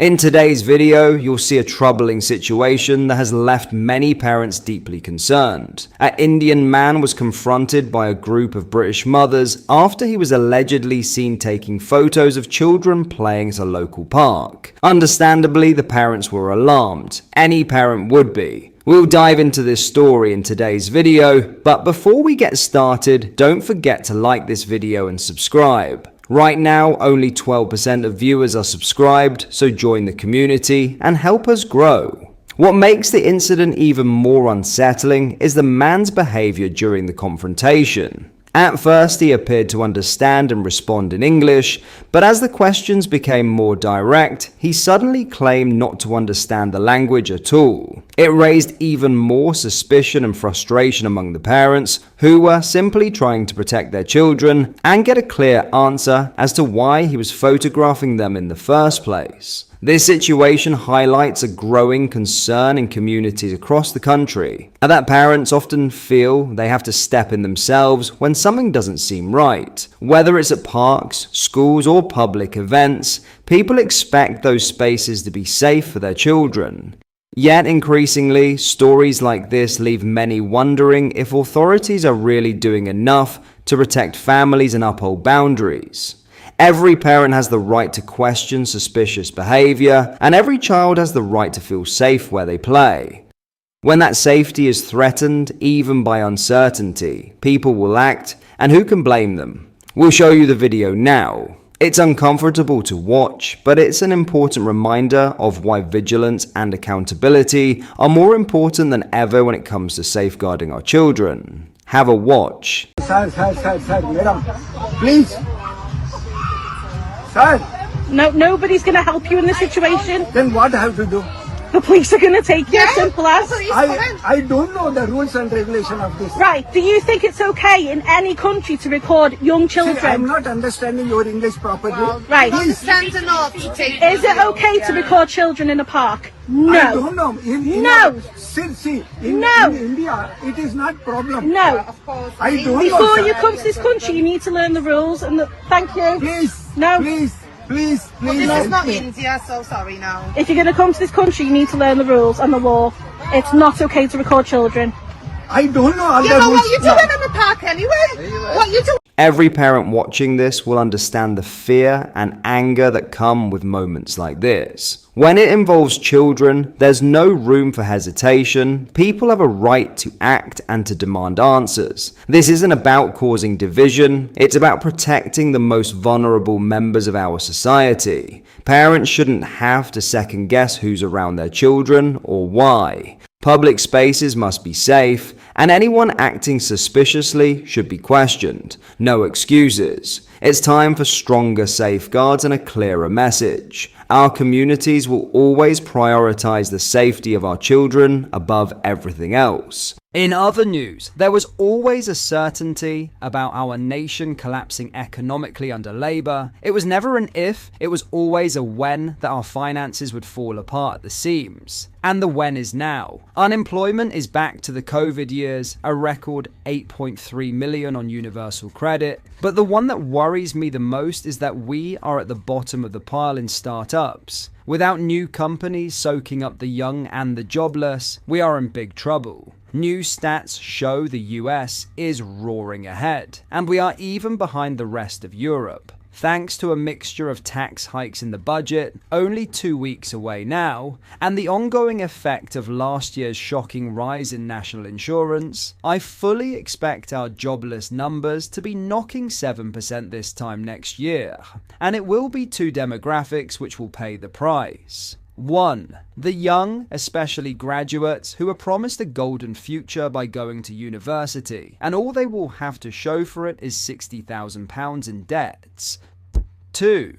In today's video, you'll see a troubling situation that has left many parents deeply concerned. An Indian man was confronted by a group of British mothers after he was allegedly seen taking photos of children playing at a local park. Understandably, the parents were alarmed. Any parent would be. We'll dive into this story in today's video, but before we get started, don't forget to like this video and subscribe. Right now, only 12% of viewers are subscribed, so join the community and help us grow. What makes the incident even more unsettling is the man's behavior during the confrontation. At first, he appeared to understand and respond in English, but as the questions became more direct, he suddenly claimed not to understand the language at all. It raised even more suspicion and frustration among the parents, who were simply trying to protect their children and get a clear answer as to why he was photographing them in the first place. This situation highlights a growing concern in communities across the country, and that parents often feel they have to step in themselves when something doesn't seem right. Whether it's at parks, schools, or public events, people expect those spaces to be safe for their children. Yet increasingly, stories like this leave many wondering if authorities are really doing enough to protect families and uphold boundaries. Every parent has the right to question suspicious behavior, and every child has the right to feel safe where they play. When that safety is threatened, even by uncertainty, people will act, and who can blame them? We'll show you the video now. It's uncomfortable to watch, but it's an important reminder of why vigilance and accountability are more important than ever when it comes to safeguarding our children. Have a watch. Sir, madam, please. Sir. No, nobody's going to help you in this situation. Then what I have to do? The police are going to take you, simple as. I don't know the rules and regulation of this. Right, do you think it's okay in any country to record young children? See, I'm not understanding your English properly. Right. Please. Is it okay to record children in a park? No. I don't know. No. In India, it is not problem. No. I don't know. Before you come to this country, you need to learn the rules. And thank you. Please. No. Please. Well, this is not India, so sorry now. If you're going to come to this country, you need to learn the rules and the law. It's not okay to record children. I don't know. You know what you're doing in the park anyway? What you doing? Every parent watching this will understand the fear and anger that come with moments like this. When it involves children, there's no room for hesitation. People have a right to act and to demand answers. This isn't about causing division, it's about protecting the most vulnerable members of our society. Parents shouldn't have to second guess who's around their children or why. Public spaces must be safe, and anyone acting suspiciously should be questioned. No excuses. It's time for stronger safeguards and a clearer message. Our communities will always prioritize the safety of our children above everything else. In other news, there was always a certainty about our nation collapsing economically under Labour. It was never an if, it was always a when that our finances would fall apart at the seams. And the when is now. Unemployment is back to the COVID years, a record 8.3 million on universal credit. But the one that worries me the most is that we are at the bottom of the pile in startups. Without new companies soaking up the young and the jobless, we are in big trouble. New stats show the US is roaring ahead, and we are even behind the rest of Europe. Thanks to a mixture of tax hikes in the budget, only 2 weeks away now, and the ongoing effect of last year's shocking rise in national insurance, I fully expect our jobless numbers to be knocking 7% this time next year, and it will be two demographics which will pay the price. 1. The young, especially graduates, who are promised a golden future by going to university, and all they will have to show for it is £60,000 in debts. 2.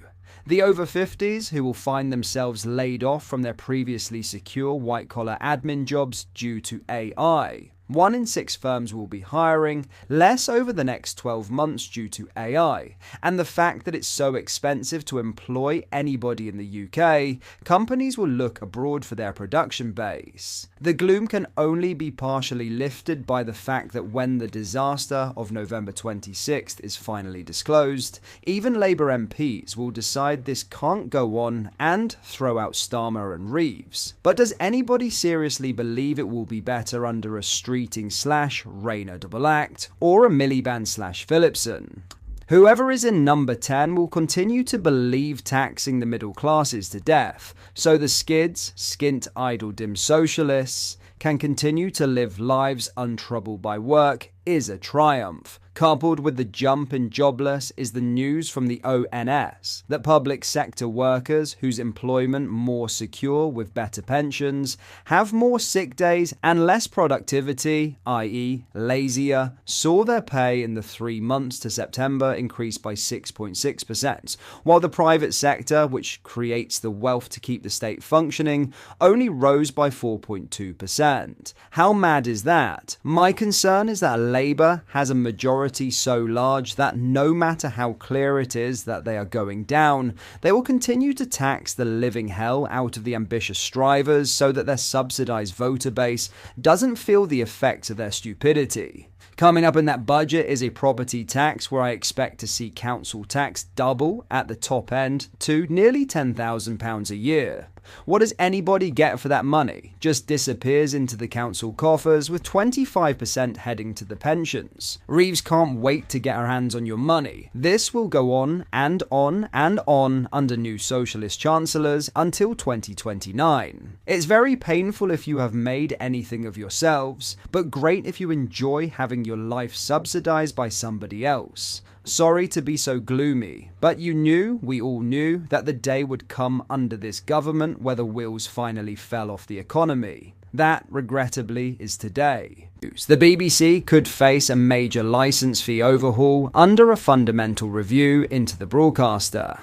The over 50s who will find themselves laid off from their previously secure white-collar admin jobs due to AI. 1 in 6 firms will be hiring less over the next 12 months due to AI, and the fact that it's so expensive to employ anybody in the UK, companies will look abroad for their production base. The gloom can only be partially lifted by the fact that when the disaster of November 26th is finally disclosed, even Labour MPs will decide this can't go on and throw out Starmer and Reeves. But does anybody seriously believe it will be better under a Streeting/Rayner double act or a Miliband/Phillipson? Whoever is in number 10 will continue to believe taxing the middle classes to death, so the skids, skint idle dim socialists, can continue to live lives untroubled by work is a triumph. Coupled with the jump in jobless is the news from the ONS that public sector workers whose employment more secure with better pensions have more sick days and less productivity, i.e. lazier, saw their pay in the 3 months to September increase by 6.6%, while the private sector, which creates the wealth to keep the state functioning, only rose by 4.2%. How mad is that? My concern is that Labour has a majority so large that no matter how clear it is that they are going down, they will continue to tax the living hell out of the ambitious strivers so that their subsidised voter base doesn't feel the effects of their stupidity. Coming up in that budget is a property tax where I expect to see council tax double at the top end to nearly £10,000 a year. What does anybody get for that money? Just disappears into the council coffers with 25% heading to the pensions. Reeves can't wait to get her hands on your money. This will go on and on and on under new socialist chancellors until 2029. It's very painful if you have made anything of yourselves, but great if you enjoy having your life subsidized by somebody else. Sorry to be so gloomy, but we all knew, that the day would come under this government where the wheels finally fell off the economy. That, regrettably, is today. The BBC could face a major licence fee overhaul under a fundamental review into the broadcaster.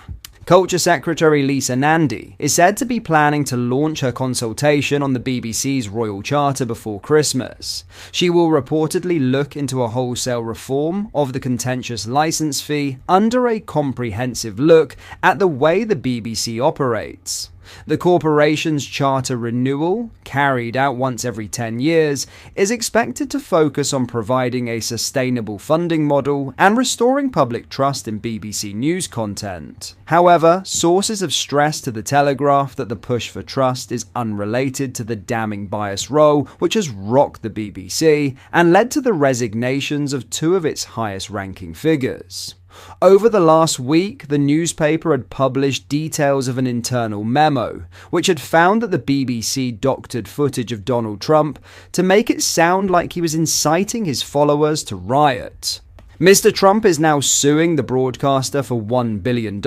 Culture Secretary Lisa Nandy is said to be planning to launch her consultation on the BBC's Royal Charter before Christmas. She will reportedly look into a wholesale reform of the contentious licence fee under a comprehensive look at the way the BBC operates. The corporation's charter renewal, carried out once every 10 years, is expected to focus on providing a sustainable funding model and restoring public trust in BBC news content. However, sources have stressed to The Telegraph that the push for trust is unrelated to the damning bias role which has rocked the BBC and led to the resignations of 2 of its highest-ranking figures. Over the last week, the newspaper had published details of an internal memo, which had found that the BBC doctored footage of Donald Trump to make it sound like he was inciting his followers to riot. Mr. Trump is now suing the broadcaster for $1 billion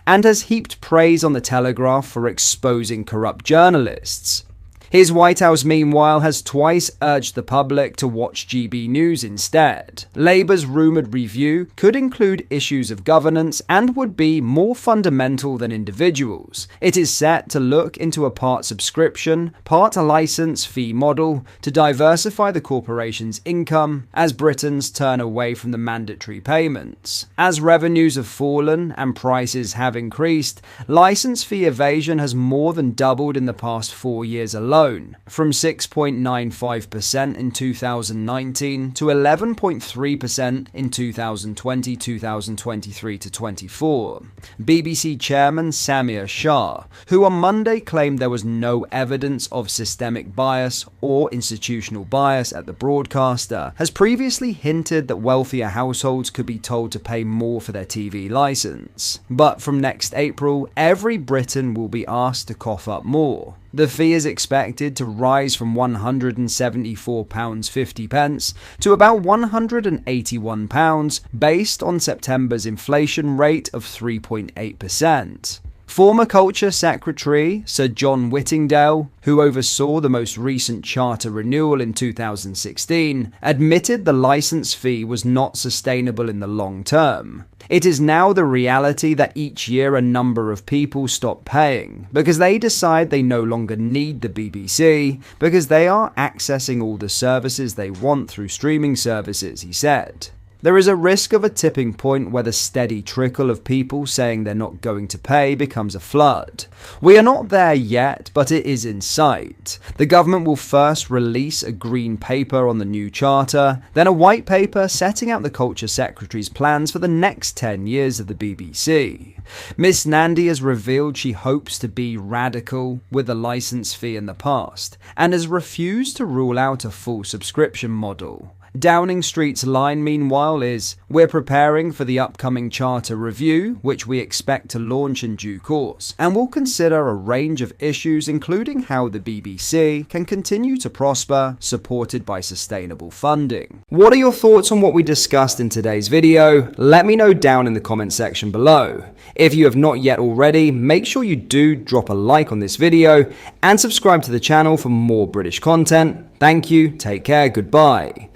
and has heaped praise on The Telegraph for exposing corrupt journalists. His White House, meanwhile, has twice urged the public to watch GB News instead. Labour's rumoured review could include issues of governance and would be more fundamental than individuals. It is set to look into a part subscription, part licence fee model to diversify the corporation's income as Britons turn away from the mandatory payments. As revenues have fallen and prices have increased, licence fee evasion has more than doubled in the past 4 years alone, from 6.95% in 2019 to 11.3% in 2020, 2023 to 24. BBC chairman Samir Shah, who on Monday claimed there was no evidence of systemic bias or institutional bias at the broadcaster, has previously hinted that wealthier households could be told to pay more for their TV licence. But from next April, every Briton will be asked to cough up more. The fee is expected to rise from £174.50 to about £181 based on September's inflation rate of 3.8%. Former Culture Secretary Sir John Whittingdale, who oversaw the most recent charter renewal in 2016, admitted the license fee was not sustainable in the long term. It is now the reality that each year a number of people stop paying because they decide they no longer need the BBC because they are accessing all the services they want through streaming services, he said. There is a risk of a tipping point where the steady trickle of people saying they're not going to pay becomes a flood. We are not there yet, but it is in sight. The government will first release a green paper on the new charter, then a white paper setting out the Culture Secretary's plans for the next 10 years of the BBC. Miss Nandi has revealed she hopes to be radical with the license fee in the past, and has refused to rule out a full subscription model. Downing Street's line, meanwhile, is, "We're preparing for the upcoming charter review, which we expect to launch in due course, and will consider a range of issues including how the BBC can continue to prosper, supported by sustainable funding." What are your thoughts on what we discussed in today's video? Let me know down in the comment section below. If you have not yet already, make sure you do drop a like on this video and subscribe to the channel for more British content. Thank you, take care, goodbye.